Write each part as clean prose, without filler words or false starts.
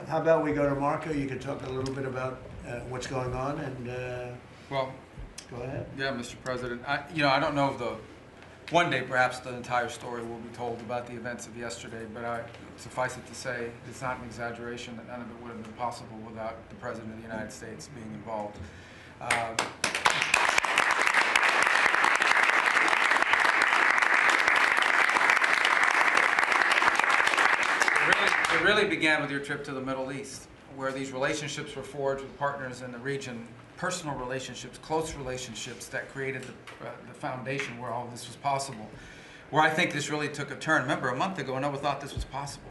how about we go to Marco? You can talk a little bit about what's going on, and well, go ahead. Yeah, Mr. President. I don't know if one day perhaps the entire story will be told about the events of yesterday, but suffice it to say, it's not an exaggeration that none of it would have been possible without the President of the United States being involved. It really began with your trip to the Middle East, where these relationships were forged with partners in the region, personal relationships, close relationships that created the foundation where all of this was possible. Where I think this really took a turn. Remember, a month ago, no one thought this was possible.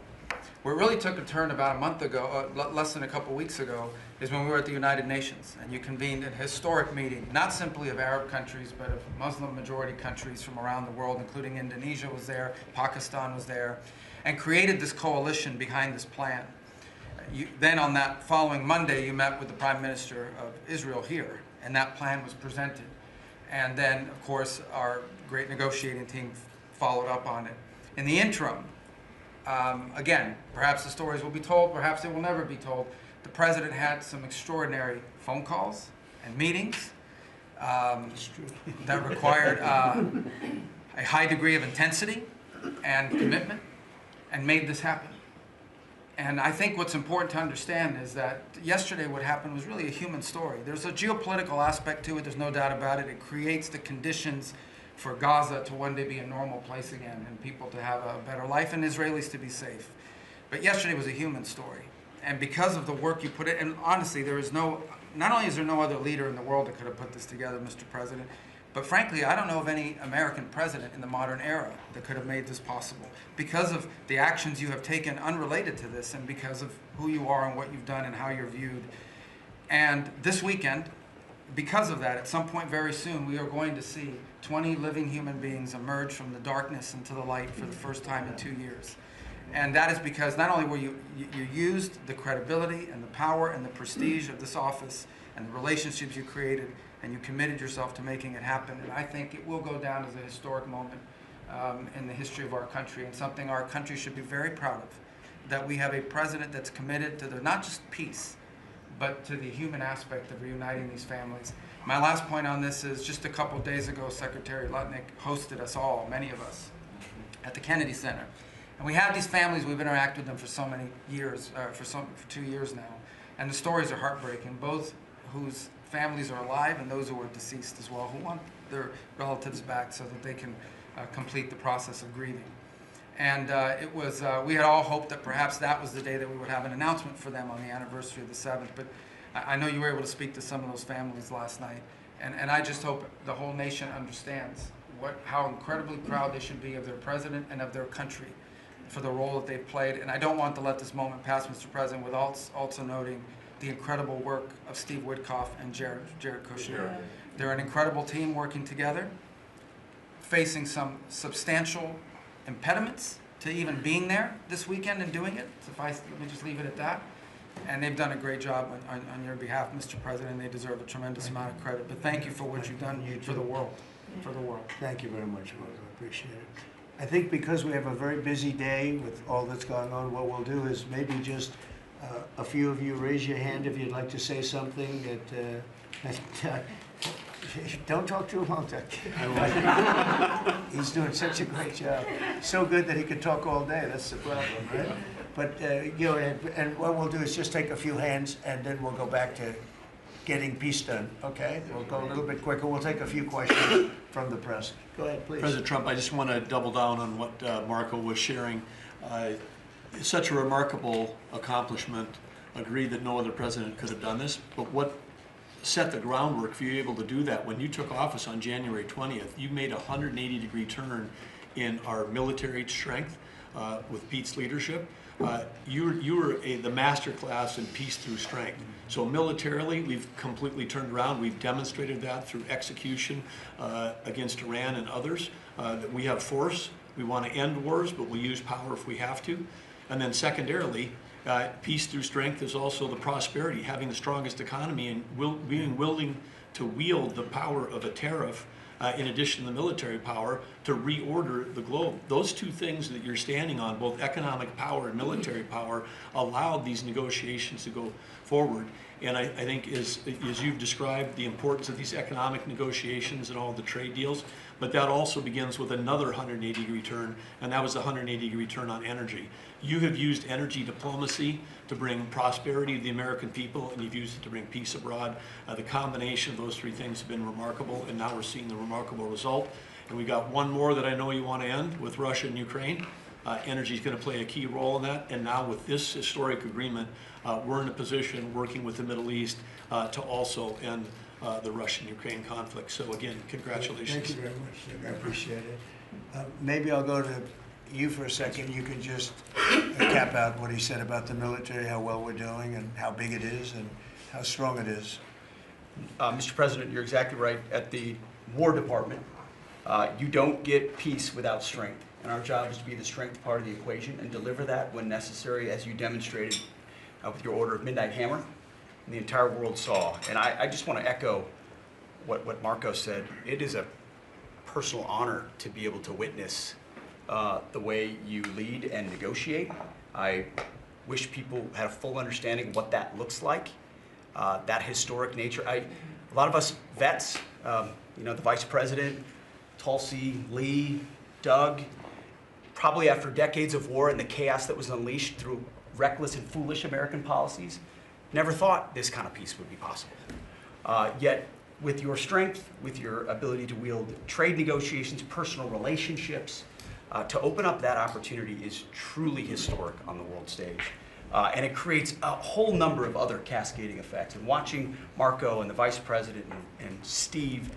Where it really took a turn about a month ago, less than a couple weeks ago, is when we were at the United Nations, and you convened a historic meeting, not simply of Arab countries, but of Muslim-majority countries from around the world, including Indonesia was there, Pakistan was there, and created this coalition behind this plan. Then on that following Monday, you met with the Prime Minister of Israel here, and that plan was presented. And then, of course, our great negotiating team followed up on it. In the interim, again, perhaps the stories will be told, perhaps they will never be told. The President had some extraordinary phone calls and meetings that required a high degree of intensity and commitment, and made this happen. And I think what's important to understand is that yesterday what happened was really a human story. There's a geopolitical aspect to it, there's no doubt about it. It creates the conditions for Gaza to one day be a normal place again, and people to have a better life, and Israelis to be safe. But yesterday was a human story. And because of the work you put in, and honestly, not only is there no other leader in the world that could have put this together, Mr. President, but frankly, I don't know of any American president in the modern era that could have made this possible. Because of the actions you have taken unrelated to this, and because of who you are and what you've done and how you're viewed. And this weekend, because of that, at some point very soon, we are going to see 20 living human beings emerge from the darkness into the light for the first time in 2 years. And that is because not only were you used the credibility and the power and the prestige of this office and the relationships you created, and you committed yourself to making it happen. And I think it will go down as a historic moment in the history of our country, and something our country should be very proud of, that we have a president that's committed to not just peace, but to the human aspect of reuniting these families. My last point on this is just a couple days ago, Secretary Lutnick hosted us all, many of us, at the Kennedy Center. And we have these families, we've interacted with them for so many years, for 2 years now. And the stories are heartbreaking, both whose families are alive and those who are deceased as well, who want their relatives back so that they can complete the process of grieving. And we had all hoped that perhaps that was the day that we would have an announcement for them on the anniversary of the 7th, but I know you were able to speak to some of those families last night, and I just hope the whole nation understands how incredibly proud they should be of their president and of their country for the role that they've played. And I don't want to let this moment pass, Mr. President, without also noting the incredible work of Steve Witkoff and Jared Kushner. Yeah. They're an incredible team working together, facing some substantial impediments to even being there this weekend and doing it. Let me just leave it at that. And they've done a great job on your behalf, Mr. President, and they deserve a tremendous amount of credit. But thank you for what you've done for the world. For the world. Thank you very much, Marco. I appreciate it. I think because we have a very busy day with all that's going on, what we'll do is maybe just a few of you raise your hand if you'd like to say something don't talk too long, Doug. He's doing such a great job. So good that he could talk all day. That's the problem, right? But, and what we'll do is just take a few hands, and then we'll go back to getting peace done, okay? We'll go a little bit quicker. We'll take a few questions from the press. Go ahead, please. President Trump, I just want to double down on what Marco was sharing. It's such a remarkable accomplishment. Agreed that no other president could have done this, but what set the groundwork for you able to do that? When you took office on January 20th, you made a 180-degree turn in our military strength with Pete's leadership. You were the master class in peace through strength. So militarily, we've completely turned around. We've demonstrated that through execution against Iran and others, that we have force. We want to end wars, but we'll use power if we have to. And then secondarily, peace through strength is also the prosperity, having the strongest economy and being willing to wield the power of a tariff in addition to the military power, to reorder the globe. Those two things that you're standing on, both economic power and military power, allowed these negotiations to go forward. And I think as you've described the importance of these economic negotiations and all the trade deals, but that also begins with another 180-degree turn, and that was the 180-degree turn on energy. You have used energy diplomacy to bring prosperity to the American people, and you've used it to bring peace abroad. The combination of those three things have been remarkable, and now we're seeing the remarkable result. And we got one more that I know you want to end with Russia and Ukraine. Energy is going to play a key role in that, and now with this historic agreement, we're in a position working with the Middle East to also end the Russian-Ukraine conflict. So again, congratulations. Thank you very much, Dick. I appreciate it. Maybe I'll go to you for a second. You can just cap out what he said about the military, how well we're doing, and how big it is, and how strong it is. Mr. President, you're exactly right. At the War Department, you don't get peace without strength. And our job is to be the strength part of the equation and deliver that when necessary, as you demonstrated with your Order of Midnight Hammer, and the entire world saw. And I just want to echo what Marco said. It is a personal honor to be able to witness the way you lead and negotiate. I wish people had a full understanding of what that looks like, that historic nature. A lot of us vets, you know, the Vice President, Tulsi, Lee, Doug, probably after decades of war and the chaos that was unleashed through reckless and foolish American policies, never thought this kind of peace would be possible. Yet, with your strength, with your ability to wield trade negotiations, personal relationships, to open up that opportunity is truly historic on the world stage. And it creates a whole number of other cascading effects. And watching Marco and the Vice President and Steve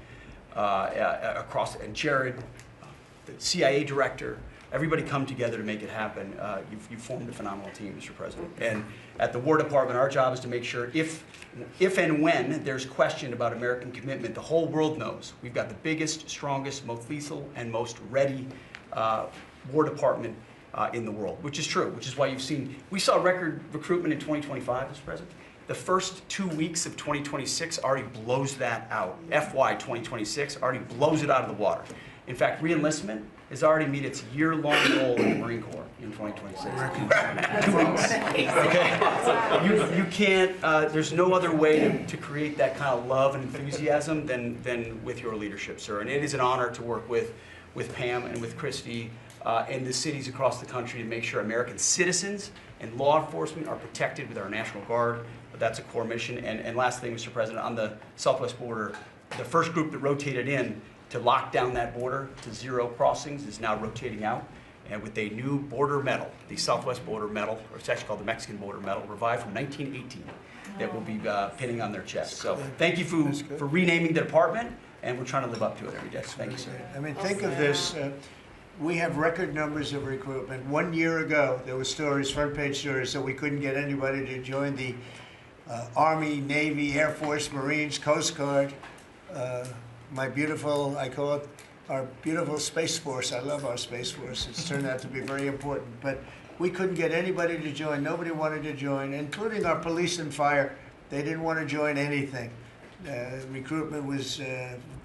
and Jared, the CIA director, everybody come together to make it happen. You've formed a phenomenal team, Mr. President. And at the War Department, our job is to make sure if and when there's question about American commitment, the whole world knows we've got the biggest, strongest, most lethal, and most ready War Department in the world, which is true, which is why we saw record recruitment in 2025, Mr. President. The first 2 weeks of 2026 already blows that out. FY 2026 already blows it out of the water. In fact, re-enlistment has already met its year-long goal in the Marine Corps in 2026. 2 weeks. Okay. You can't. There's no other way to create that kind of love and enthusiasm than with your leadership, sir. And it is an honor to work with Pam and with Christy and the cities across the country to make sure American citizens and law enforcement are protected with our National Guard. That's a core mission. And last thing, Mr. President, on the southwest border, the first group that rotated in to lock down that border to 0 crossings is now rotating out, and with a new border medal, the Southwest Border Medal, or it's actually called the Mexican Border Medal, revived from 1918, that will be pinning on their chest. So thank you for renaming the department, and we're trying to live up to it every day. Thank you, sir. I mean, think of this. We have record numbers of recruitment. 1 year ago, there were stories, front-page stories, that we couldn't get anybody to join the Army, Navy, Air Force, Marines, Coast Guard. My beautiful, I call it our beautiful Space Force. I love our Space Force. It's turned out to be very important. But we couldn't get anybody to join. Nobody wanted to join, including our police and fire. They didn't want to join anything. Recruitment was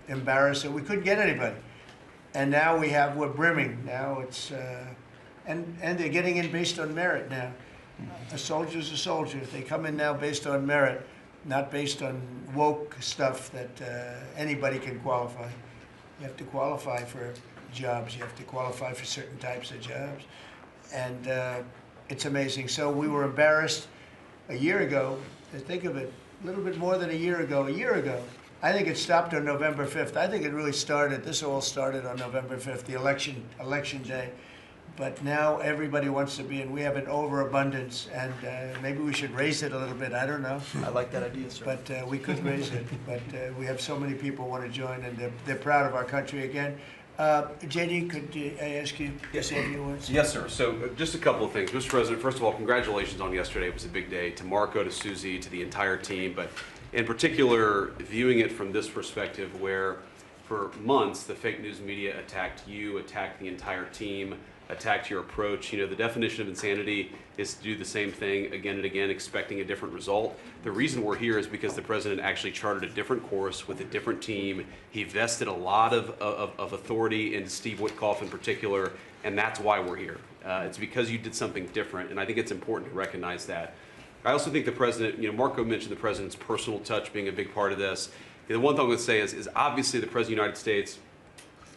embarrassing. We couldn't get anybody. And now we're brimming. Now it's, and they're getting in based on merit now. A soldier's a soldier. They come in now based on merit, not based on woke stuff that anybody can qualify. You have to qualify for jobs. You have to qualify for certain types of jobs. And it's amazing. So we were embarrassed a year ago. Think of it, a little bit more than a year ago. I think it stopped on November 5th. I think it really started, this all started on November 5th, the election day. But now everybody wants to be in. We have an overabundance, and maybe we should raise it a little bit. I don't know. I like that idea, sir. But we could raise it. But we have so many people want to join, and they're proud of our country again. JD, could I ask you to say a few words? Yes, sir. So just a couple of things. Mr. President, first of all, congratulations on yesterday. It was a big day. To Marco, to Susie, to the entire team. But in particular, viewing it from this perspective where for months the fake news media attacked you, attacked the entire team, attacked your approach. You know, the definition of insanity is to do the same thing again and again, expecting a different result. The reason we're here is because the president actually charted a different course with a different team. He vested a lot of authority in Steve Witkoff in particular, and that's why we're here. It's because you did something different, and I think it's important to recognize that. I also think the president, you know, Marco mentioned the president's personal touch being a big part of this. The one thing I would say is obviously the President of the United States,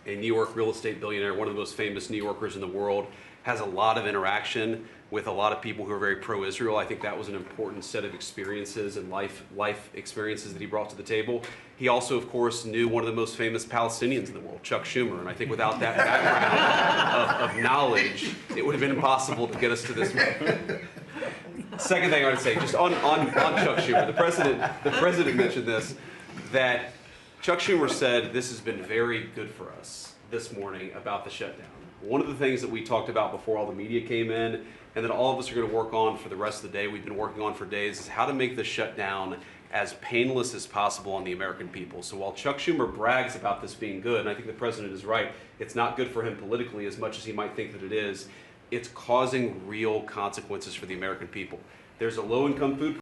a New York real estate billionaire, one of the most famous New Yorkers in the world, has a lot of interaction with a lot of people who are very pro-Israel. I think that was an important set of experiences and life experiences that he brought to the table. He also, of course, knew one of the most famous Palestinians in the world, Chuck Schumer, and I think without that background of knowledge, it would have been impossible to get us to this point. Second thing I would say, just on Chuck Schumer, the president mentioned this, that Chuck Schumer said this has been very good for us this morning about the shutdown. One of the things that we talked about before all the media came in, and that all of us are going to work on for the rest of the day, we've been working on for days, is how to make the shutdown as painless as possible on the American people. So while Chuck Schumer brags about this being good, and I think the president is right, it's not good for him politically as much as he might think that it is. It's causing real consequences for the American people. There's a low-income food